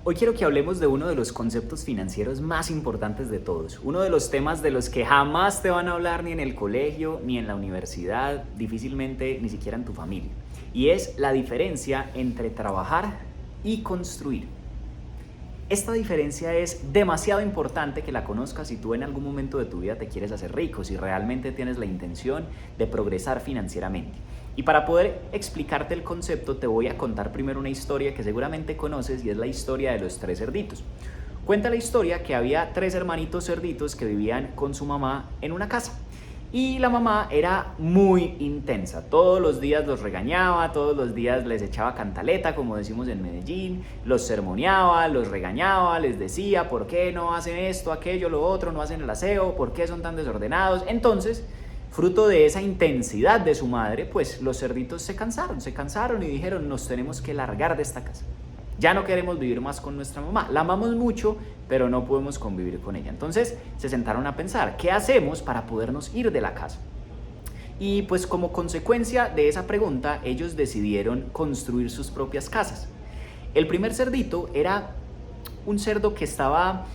Hoy quiero que hablemos de uno de los conceptos financieros más importantes de todos, uno de los temas de los que jamás te van a hablar ni en el colegio, ni en la universidad, difícilmente ni siquiera en tu familia, y es la diferencia entre trabajar y construir. Esta diferencia es demasiado importante que la conozcas si tú en algún momento de tu vida te quieres hacer rico, si realmente tienes la intención de progresar financieramente. Y para poder explicarte el concepto te voy a contar primero una historia que seguramente conoces y es la historia de los tres cerditos. Cuenta la historia que había tres hermanitos cerditos que vivían con su mamá en una casa. Y la mamá era muy intensa, todos los días los regañaba, todos los días les echaba cantaleta, como decimos en Medellín, los sermoneaba, los regañaba, les decía por qué no hacen esto, aquello, lo otro, no hacen el aseo, por qué son tan desordenados. Entonces, fruto de esa intensidad de su madre, pues los cerditos se cansaron y dijeron, nos tenemos que largar de esta casa. Ya no queremos vivir más con nuestra mamá. La amamos mucho, pero no podemos convivir con ella. Entonces se sentaron a pensar, ¿qué hacemos para podernos ir de la casa? Y pues como consecuencia de esa pregunta, ellos decidieron construir sus propias casas. El primer cerdito era un cerdo que estaba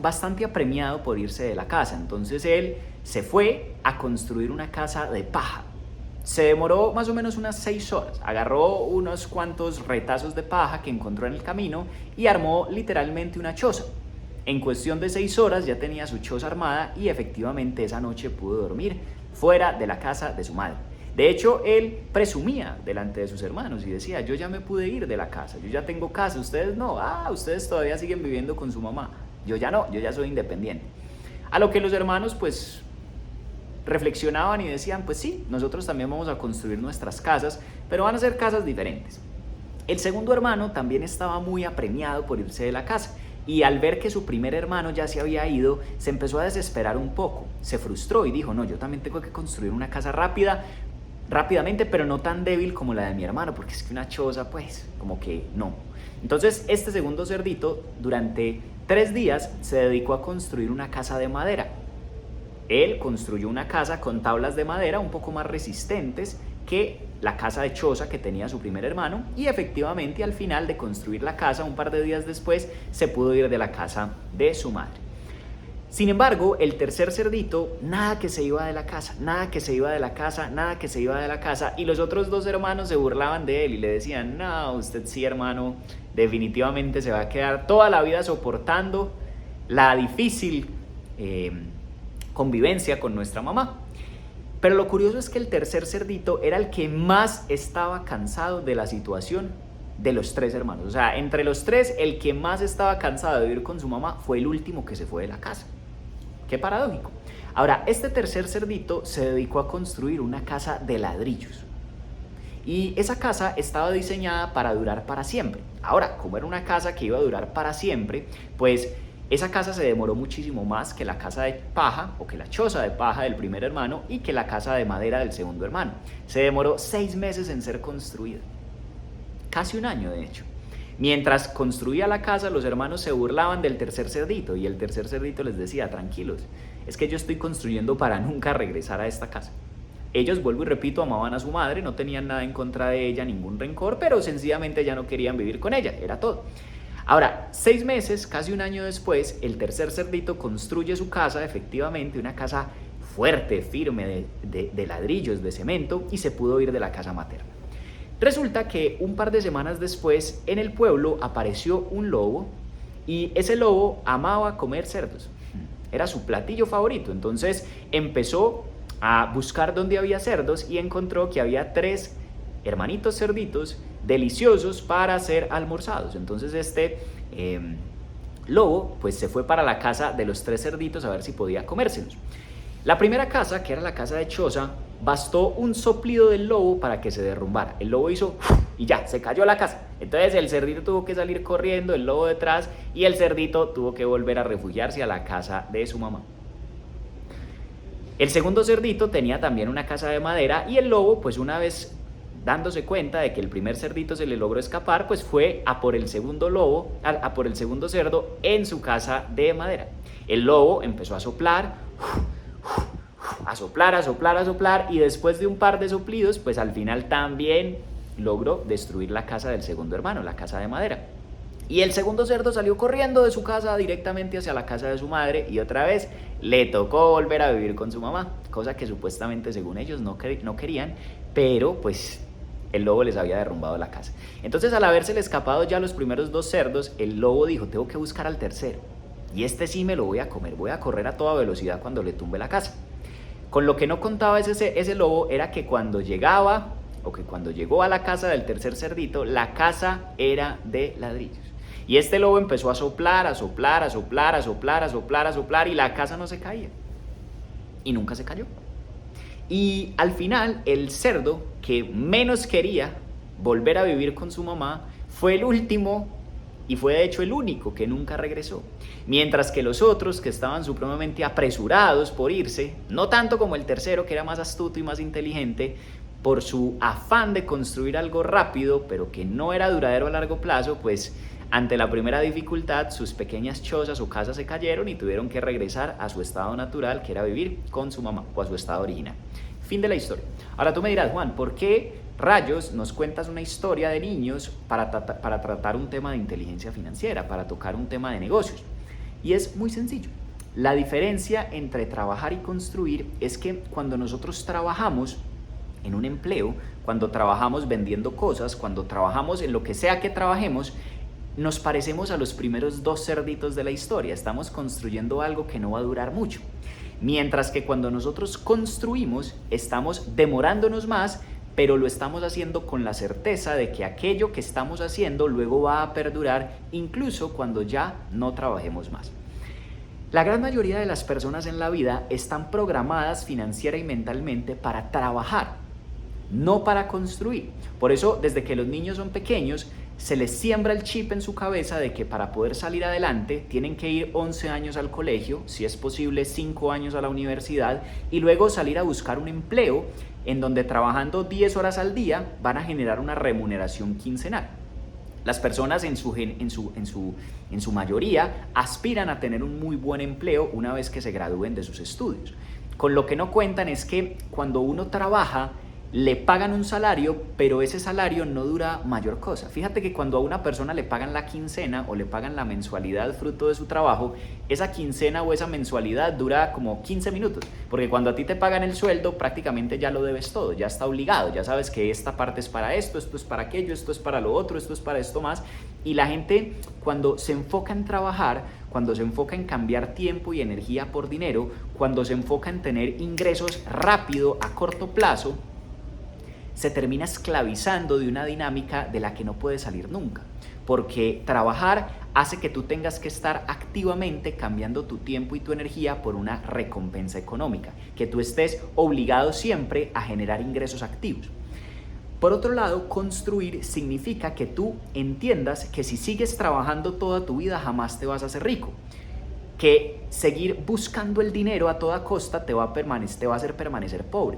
bastante apremiado por irse de la casa. Entonces él se fue a construir una casa de paja. Se demoró más o menos unas 6 horas, agarró unos cuantos retazos de paja que encontró en el camino y armó literalmente una choza. En cuestión de 6 horas ya tenía su choza armada y efectivamente esa noche pudo dormir fuera de la casa de su madre. De hecho, él presumía delante de sus hermanos y decía, yo ya me pude ir de la casa, yo ya tengo casa, ustedes no, ustedes todavía siguen viviendo con su mamá, yo ya no, yo ya soy independiente. A lo que los hermanos pues reflexionaban y decían, pues sí, nosotros también vamos a construir nuestras casas, pero van a ser casas diferentes. El segundo hermano también estaba muy apremiado por irse de la casa y al ver que su primer hermano ya se había ido, se empezó a desesperar un poco, se frustró y dijo, no, yo también tengo que construir una casa rápidamente, pero no tan débil como la de mi hermano, porque es que una choza, pues, como que no. Entonces, este segundo cerdito, durante 3 días, se dedicó a construir una casa de madera. Él construyó una casa con tablas de madera un poco más resistentes que la casa de choza que tenía su primer hermano y efectivamente al final de construir la casa, un par de días después, se pudo ir de la casa de su madre. Sin embargo, el tercer cerdito, nada que se iba de la casa, y los otros 2 hermanos se burlaban de él y le decían, no, usted sí, hermano, definitivamente se va a quedar toda la vida soportando la difícil convivencia con nuestra mamá. Pero lo curioso es que el tercer cerdito era el que más estaba cansado de la situación de los 3 hermanos. O sea, entre los 3, el que más estaba cansado de vivir con su mamá fue el último que se fue de la casa. Qué paradójico. Ahora, este tercer cerdito se dedicó a construir una casa de ladrillos. Y esa casa estaba diseñada para durar para siempre. Ahora, como era una casa que iba a durar para siempre, pues esa casa se demoró muchísimo más que la casa de paja o que la choza de paja del primer hermano y que la casa de madera del segundo hermano. Se demoró 6 meses en ser construida. Casi un año, de hecho. Mientras construía la casa, los hermanos se burlaban del tercer cerdito y el tercer cerdito les decía, tranquilos, es que yo estoy construyendo para nunca regresar a esta casa. Ellos, vuelvo y repito, amaban a su madre, no tenían nada en contra de ella, ningún rencor, pero sencillamente ya no querían vivir con ella, era todo. Ahora, 6 meses, casi un año después, el tercer cerdito construye su casa, efectivamente, una casa fuerte, firme, de ladrillos, de cemento, y se pudo ir de la casa materna. Resulta que un par de semanas después, en el pueblo apareció un lobo, y ese lobo amaba comer cerdos. Era su platillo favorito, entonces empezó a buscar dónde había cerdos y encontró que había 3 hermanitos cerditos deliciosos para ser almorzados. Entonces este lobo pues se fue para la casa de los 3 cerditos a ver si podía comérselos. La primera casa, que era la casa de choza, bastó un soplido del lobo para que se derrumbara. El lobo hizo y ya, se cayó la casa. Entonces el cerdito tuvo que salir corriendo, el lobo detrás, y el cerdito tuvo que volver a refugiarse a la casa de su mamá. El segundo cerdito tenía también una casa de madera y el lobo, pues una vez dándose cuenta de que el primer cerdito se le logró escapar, pues fue a por el segundo lobo, a por el segundo cerdo en su casa de madera. El lobo empezó a soplar, a soplar, y después de un par de soplidos, pues al final también logró destruir la casa del segundo hermano, la casa de madera. Y el segundo cerdo salió corriendo de su casa directamente hacia la casa de su madre y otra vez le tocó volver a vivir con su mamá, cosa que supuestamente según ellos no querían, pero pues el lobo les había derrumbado la casa. Entonces, al habérsele escapado ya los primeros 2 cerdos, el lobo dijo, tengo que buscar al tercero. Y este sí me lo voy a comer, voy a correr a toda velocidad cuando le tumbe la casa. Con lo que no contaba ese lobo era que cuando llegaba, o que cuando llegó a la casa del tercer cerdito, la casa era de ladrillos. Y este lobo empezó a soplar, a soplar, a soplar, a soplar, a soplar, a soplar, y la casa no se caía. Y nunca se cayó. Y al final, el cerdo que menos quería volver a vivir con su mamá fue el último y fue de hecho el único que nunca regresó. Mientras que los otros, que estaban supremamente apresurados por irse, no tanto como el tercero, que era más astuto y más inteligente, por su afán de construir algo rápido, pero que no era duradero a largo plazo, pues ante la primera dificultad, sus pequeñas chozas o casas se cayeron y tuvieron que regresar a su estado natural, que era vivir con su mamá, o a su estado original. Fin de la historia. Ahora tú me dirás, Juan, ¿por qué rayos nos cuentas una historia de niños para tratar un tema de inteligencia financiera, para tocar un tema de negocios? Y es muy sencillo. La diferencia entre trabajar y construir es que cuando nosotros trabajamos en un empleo, cuando trabajamos vendiendo cosas, cuando trabajamos en lo que sea que trabajemos, nos parecemos a los primeros 2 cerditos de la historia. Estamos construyendo algo que no va a durar mucho. Mientras que cuando nosotros construimos, estamos demorándonos más, pero lo estamos haciendo con la certeza de que aquello que estamos haciendo luego va a perdurar, incluso cuando ya no trabajemos más. La gran mayoría de las personas en la vida están programadas financiera y mentalmente para trabajar, no para construir. Por eso, desde que los niños son pequeños, se les siembra el chip en su cabeza de que para poder salir adelante tienen que ir 11 años al colegio, si es posible 5 años a la universidad, y luego salir a buscar un empleo en donde trabajando 10 horas al día van a generar una remuneración quincenal. Las personas en su mayoría aspiran a tener un muy buen empleo una vez que se gradúen de sus estudios. Con lo que no cuentan es que cuando uno trabaja, le pagan un salario, pero ese salario no dura mayor cosa. Fíjate que cuando a una persona le pagan la quincena o le pagan la mensualidad fruto de su trabajo, esa quincena o esa mensualidad dura como 15 minutos, porque cuando a ti te pagan el sueldo, prácticamente ya lo debes todo, ya está obligado, ya sabes que esta parte es para esto es para aquello, esto es para lo otro, esto es para esto más. Y la gente, cuando se enfoca en trabajar, cuando se enfoca en cambiar tiempo y energía por dinero, cuando se enfoca en tener ingresos rápido a corto plazo, se termina esclavizando de una dinámica de la que no puede salir nunca, porque trabajar hace que tú tengas que estar activamente cambiando tu tiempo y tu energía por una recompensa económica, que tú estés obligado siempre a generar ingresos activos. Por otro lado, construir significa que tú entiendas que si sigues trabajando toda tu vida jamás te vas a hacer rico, que seguir buscando el dinero a toda costa te va a hacer permanecer pobre.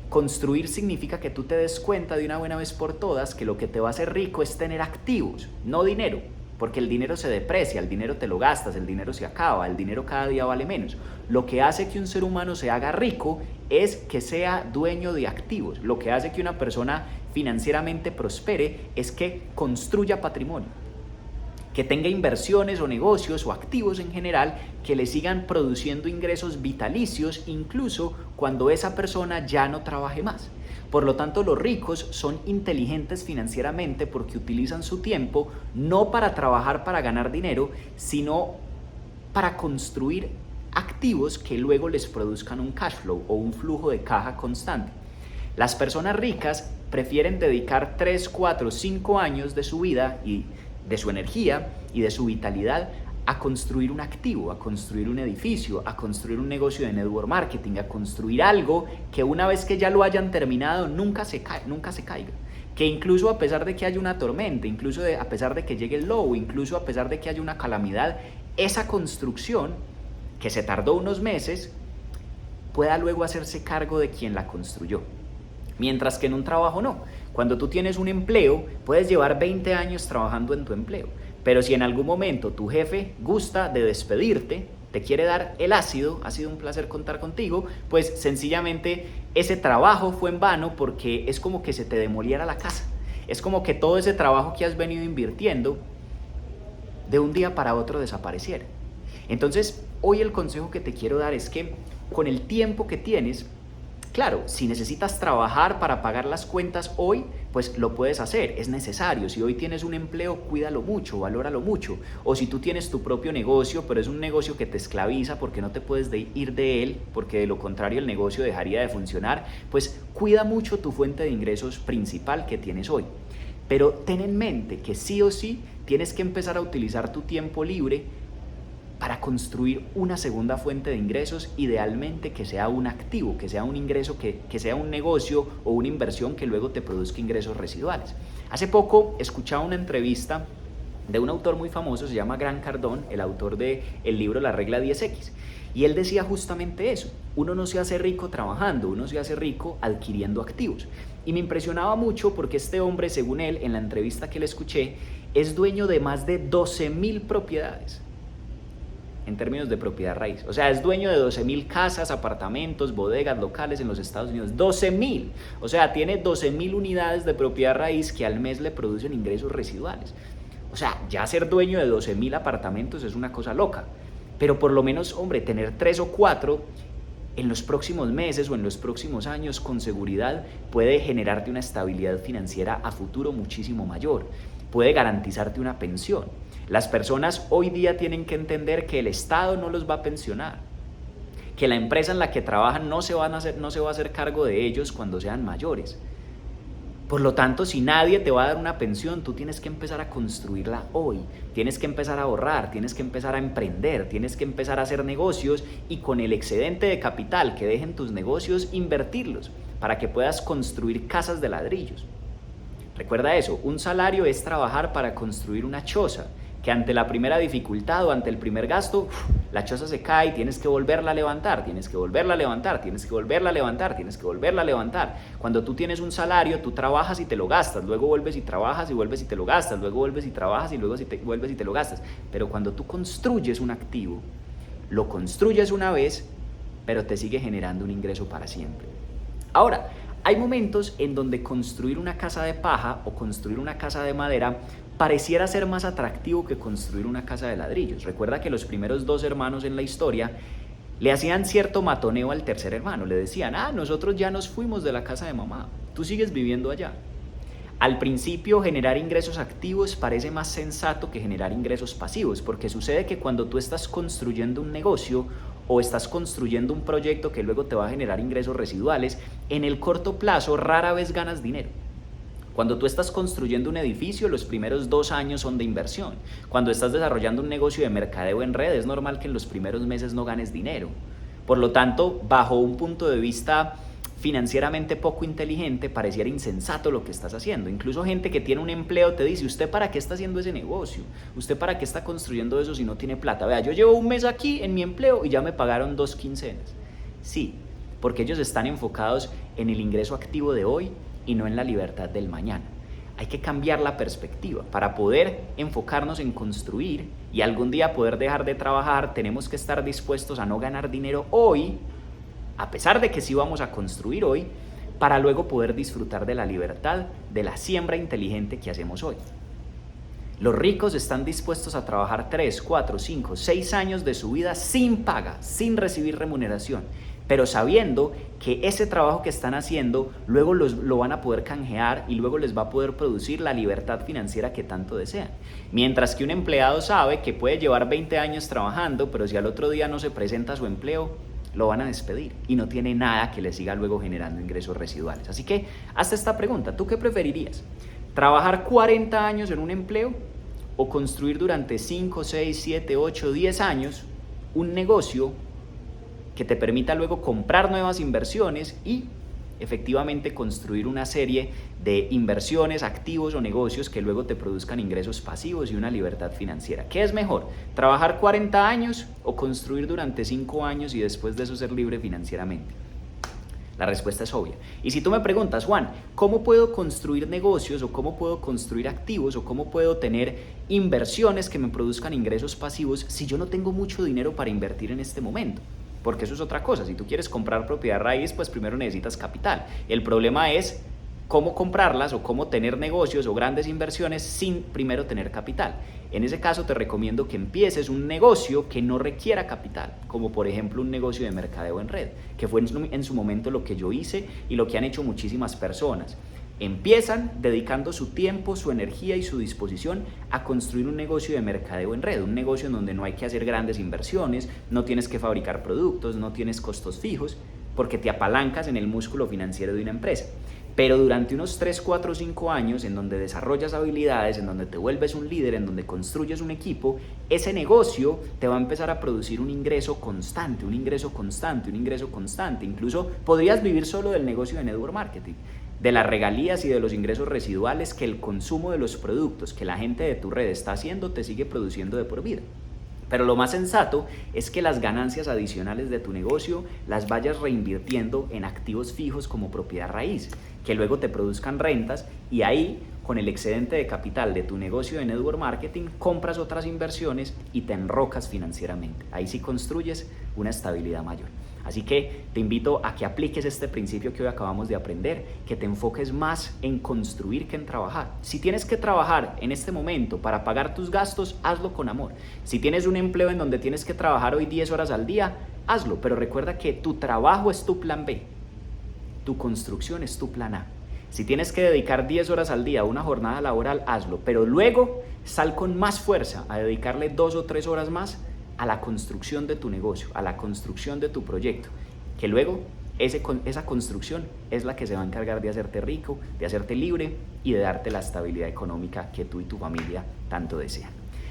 Construir significa que tú te des cuenta de una buena vez por todas que lo que te va a hacer rico es tener activos, no dinero, porque el dinero se deprecia, el dinero te lo gastas, el dinero se acaba, el dinero cada día vale menos. Lo que hace que un ser humano se haga rico es que sea dueño de activos. Lo que hace que una persona financieramente prospere es que construya patrimonio, que tenga inversiones o negocios o activos en general que le sigan produciendo ingresos vitalicios incluso cuando esa persona ya no trabaje más. Por lo tanto, los ricos son inteligentes financieramente porque utilizan su tiempo no para trabajar para ganar dinero, sino para construir activos que luego les produzcan un cash flow o un flujo de caja constante. Las personas ricas prefieren dedicar 3, 4, 5 años de su vida y de su energía y de su vitalidad a construir un activo, a construir un edificio, a construir un negocio de network marketing, a construir algo que una vez que ya lo hayan terminado nunca se caiga. Que incluso a pesar de que haya una tormenta, incluso a pesar de que llegue el lobo, incluso a pesar de que haya una calamidad, esa construcción que se tardó unos meses pueda luego hacerse cargo de quien la construyó. Mientras que en un trabajo no. Cuando tú tienes un empleo, puedes llevar 20 años trabajando en tu empleo, pero si en algún momento tu jefe gusta de despedirte, te quiere dar el ácido, ha sido un placer contar contigo, pues sencillamente ese trabajo fue en vano porque es como que se te demoliera la casa. Es como que todo ese trabajo que has venido invirtiendo de un día para otro desapareciera. Entonces, hoy el consejo que te quiero dar es que con el tiempo que tienes, claro, si necesitas trabajar para pagar las cuentas hoy, pues lo puedes hacer, es necesario. Si hoy tienes un empleo, cuídalo mucho, valóralo mucho. O si tú tienes tu propio negocio, pero es un negocio que te esclaviza porque no te puedes ir de él, porque de lo contrario el negocio dejaría de funcionar, pues cuida mucho tu fuente de ingresos principal que tienes hoy. Pero ten en mente que sí o sí tienes que empezar a utilizar tu tiempo libre para construir una segunda fuente de ingresos, idealmente que sea un activo, que sea un ingreso, que sea un negocio o una inversión que luego te produzca ingresos residuales. Hace poco escuchaba una entrevista de un autor muy famoso, se llama Grant Cardone, el autor del libro La Regla 10X, y él decía justamente eso: uno no se hace rico trabajando, uno se hace rico adquiriendo activos. Y me impresionaba mucho porque este hombre, según él, en la entrevista que le escuché, es dueño de más de 12,000 propiedades en términos de propiedad raíz. O sea, es dueño de 12,000 casas, apartamentos, bodegas, locales en los Estados Unidos. 12,000. O sea, tiene 12,000 unidades de propiedad raíz que al mes le producen ingresos residuales. O sea, ya ser dueño de 12,000 apartamentos es una cosa loca. Pero por lo menos, hombre, tener 3 o 4 en los próximos meses o en los próximos años con seguridad puede generarte una estabilidad financiera a futuro muchísimo mayor. Puede garantizarte una pensión. Las personas hoy día tienen que entender que el Estado no los va a pensionar, que la empresa en la que trabajan no se va a hacer cargo de ellos cuando sean mayores. Por lo tanto, si nadie te va a dar una pensión, tú tienes que empezar a construirla hoy, tienes que empezar a ahorrar, tienes que empezar a emprender, tienes que empezar a hacer negocios y con el excedente de capital que dejen tus negocios, invertirlos para que puedas construir casas de ladrillos. Recuerda eso, un salario es trabajar para construir una choza, que ante la primera dificultad o ante el primer gasto, la choza se cae y tienes que volverla a levantar, tienes que volverla a levantar, tienes que volverla a levantar, tienes que volverla a levantar. Cuando tú tienes un salario, tú trabajas y te lo gastas, luego vuelves y trabajas y vuelves y te lo gastas, luego vuelves y trabajas y luego vuelves y te lo gastas. Pero cuando tú construyes un activo, lo construyes una vez, pero te sigue generando un ingreso para siempre. Ahora, hay momentos en donde construir una casa de paja o construir una casa de madera pareciera ser más atractivo que construir una casa de ladrillos. Recuerda que los primeros 2 hermanos en la historia le hacían cierto matoneo al tercer hermano. Le decían: nosotros ya nos fuimos de la casa de mamá, tú sigues viviendo allá. Al principio, generar ingresos activos parece más sensato que generar ingresos pasivos, porque sucede que cuando tú estás construyendo un negocio o estás construyendo un proyecto que luego te va a generar ingresos residuales, en el corto plazo rara vez ganas dinero. Cuando tú estás construyendo un edificio, los primeros 2 años son de inversión. Cuando estás desarrollando un negocio de mercadeo en red, es normal que en los primeros meses no ganes dinero. Por lo tanto, bajo un punto de vista financieramente poco inteligente, pareciera insensato lo que estás haciendo. Incluso gente que tiene un empleo te dice: ¿usted para qué está haciendo ese negocio? ¿Usted para qué está construyendo eso si no tiene plata? Vea, yo llevo un mes aquí en mi empleo y ya me pagaron 2 quincenas. Sí, porque ellos están enfocados en el ingreso activo de hoy y no en la libertad del mañana. Hay que cambiar la perspectiva. Para poder enfocarnos en construir y algún día poder dejar de trabajar, tenemos que estar dispuestos a no ganar dinero hoy, a pesar de que sí vamos a construir hoy, para luego poder disfrutar de la libertad, de la siembra inteligente que hacemos hoy. Los ricos están dispuestos a trabajar 3, 4, 5, 6 años de su vida sin paga, sin recibir remuneración, pero sabiendo que ese trabajo que están haciendo luego lo van a poder canjear y luego les va a poder producir la libertad financiera que tanto desean. Mientras que un empleado sabe que puede llevar 20 años trabajando, pero si al otro día no se presenta a su empleo, lo van a despedir y no tiene nada que le siga luego generando ingresos residuales. Así que hazte esta pregunta: ¿tú qué preferirías? ¿Trabajar 40 años en un empleo o construir durante 5, 6, 7, 8, 10 años un negocio que te permita luego comprar nuevas inversiones y efectivamente construir una serie de inversiones, activos o negocios que luego te produzcan ingresos pasivos y una libertad financiera? ¿Qué es mejor? ¿Trabajar 40 años o construir durante 5 años y después de eso ser libre financieramente? La respuesta es obvia. Y si tú me preguntas: Juan, ¿cómo puedo construir negocios o cómo puedo construir activos o cómo puedo tener inversiones que me produzcan ingresos pasivos si yo no tengo mucho dinero para invertir en este momento? Porque eso es otra cosa. Si tú quieres comprar propiedad raíz, pues primero necesitas capital. El problema es cómo comprarlas o cómo tener negocios o grandes inversiones sin primero tener capital. En ese caso te recomiendo que empieces un negocio que no requiera capital, como por ejemplo un negocio de mercadeo en red, que fue en su momento lo que yo hice y lo que han hecho muchísimas personas. Empiezan dedicando su tiempo, su energía y su disposición a construir un negocio de mercadeo en red, un negocio en donde no hay que hacer grandes inversiones, no tienes que fabricar productos, no tienes costos fijos, porque te apalancas en el músculo financiero de una empresa. Pero durante unos 3, 4, 5 años en donde desarrollas habilidades, en donde te vuelves un líder, en donde construyes un equipo, ese negocio te va a empezar a producir un ingreso constante, un ingreso constante, un ingreso constante. Incluso podrías vivir solo del negocio de network marketing, de las regalías y de los ingresos residuales que el consumo de los productos que la gente de tu red está haciendo te sigue produciendo de por vida. Pero lo más sensato es que las ganancias adicionales de tu negocio las vayas reinvirtiendo en activos fijos como propiedad raíz, que luego te produzcan rentas y ahí, con el excedente de capital de tu negocio de network marketing, compras otras inversiones y te enrocas financieramente. Ahí sí construyes una estabilidad mayor. Así que te invito a que apliques este principio que hoy acabamos de aprender, que te enfoques más en construir que en trabajar. Si tienes que trabajar en este momento para pagar tus gastos, hazlo con amor. Si tienes un empleo en donde tienes que trabajar hoy 10 horas al día, hazlo, pero recuerda que tu trabajo es tu plan B, tu construcción es tu plan A. Si tienes que dedicar 10 horas al día a una jornada laboral, hazlo, pero luego sal con más fuerza a dedicarle 2 o 3 horas más a la construcción de tu negocio, a la construcción de tu proyecto, que luego esa construcción es la que se va a encargar de hacerte rico, de hacerte libre y de darte la estabilidad económica que tú y tu familia tanto desean.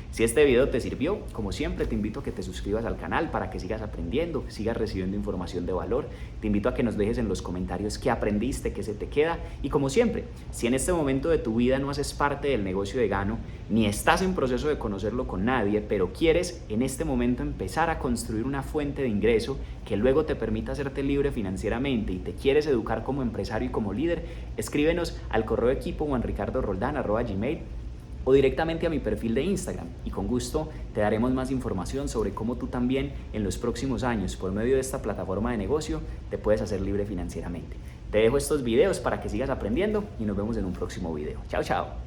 Si este video te sirvió, como siempre te invito a que te suscribas al canal para que sigas aprendiendo, sigas recibiendo información de valor. Te invito a que nos dejes en los comentarios qué aprendiste, qué se te queda. Y como siempre, si en este momento de tu vida no haces parte del negocio de Gano, ni estás en proceso de conocerlo con nadie, pero quieres en este momento empezar a construir una fuente de ingreso que luego te permita hacerte libre financieramente y te quieres educar como empresario y como líder, escríbenos al correo equipo@ricardoroldan@gmail o directamente a mi perfil de Instagram y con gusto te daremos más información sobre cómo tú también en los próximos años por medio de esta plataforma de negocio te puedes hacer libre financieramente. Te dejo estos videos para que sigas aprendiendo y nos vemos en un próximo video. Chao, chao.